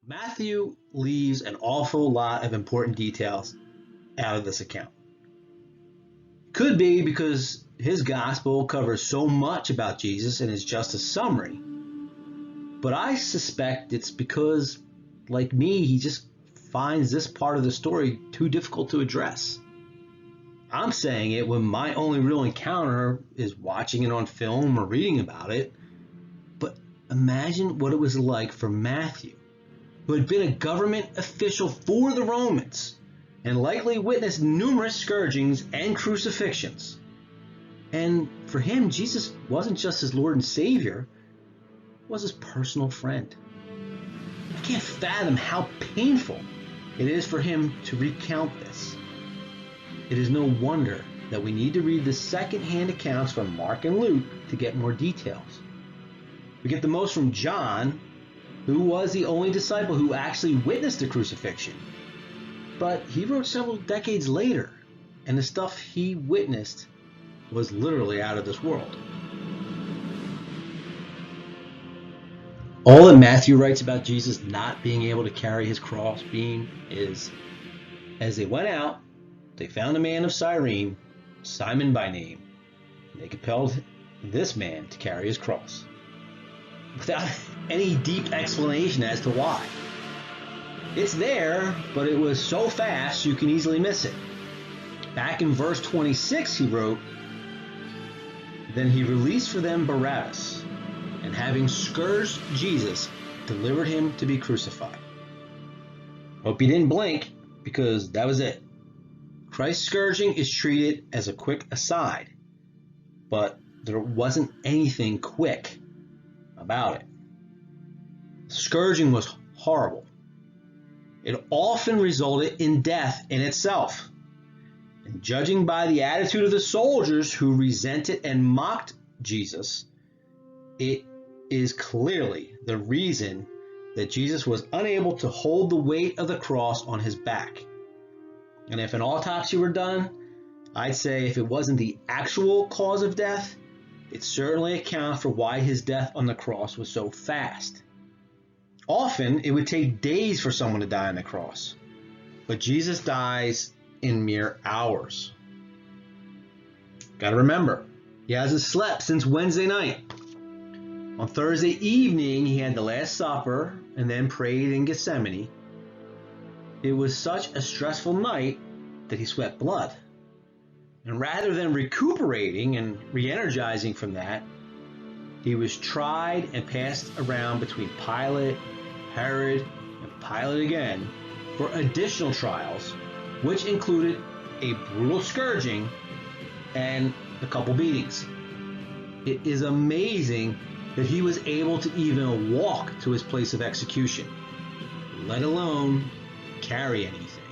Matthew leaves an awful lot of important details out of this account. Could be because his gospel covers so much about Jesus and is just a summary. But I suspect it's because, like me, he just finds this part of the story too difficult to address. I'm saying it when my only real encounter is watching it on film or reading about it. But imagine what it was like for Matthew, who had been a government official for the Romans and likely witnessed numerous scourgings and crucifixions. And for him, Jesus wasn't just his Lord and Savior, he was his personal friend. I can't fathom how painful it is for him to recount this. It is no wonder that we need to read the second-hand accounts from Mark and Luke to get more details. We get the most from John, who was the only disciple who actually witnessed the crucifixion. But he wrote several decades later, and the stuff he witnessed was literally out of this world. All that Matthew writes about Jesus not being able to carry his cross beam is, as they went out, they found a man of Cyrene, Simon by name, and they compelled this man to carry his cross, without any deep explanation as to why. It's there, but it was so fast you can easily miss it. Back in verse 26 he wrote, "Then he released for them Barabbas, and having scourged Jesus, delivered him to be crucified." Hope you didn't blink, because that was it. Christ's scourging is treated as a quick aside, but there wasn't anything quick about it. Scourging was horrible. It often resulted in death in itself. And judging by the attitude of the soldiers who resented and mocked Jesus, it is clearly the reason that Jesus was unable to hold the weight of the cross on his back. And if an autopsy were done, I'd say if it wasn't the actual cause of death, it certainly accounts for why his death on the cross was so fast. Often, it would take days for someone to die on the cross, but Jesus dies in mere hours. Gotta remember, he hasn't slept since Wednesday night. On Thursday evening, he had the Last Supper and then prayed in Gethsemane. It was such a stressful night that he sweat blood. And rather than recuperating and re-energizing from that, he was tried and passed around between Pilate, Herod, and Pilate again for additional trials, which included a brutal scourging and a couple beatings. It is amazing that he was able to even walk to his place of execution, let alone carry anything.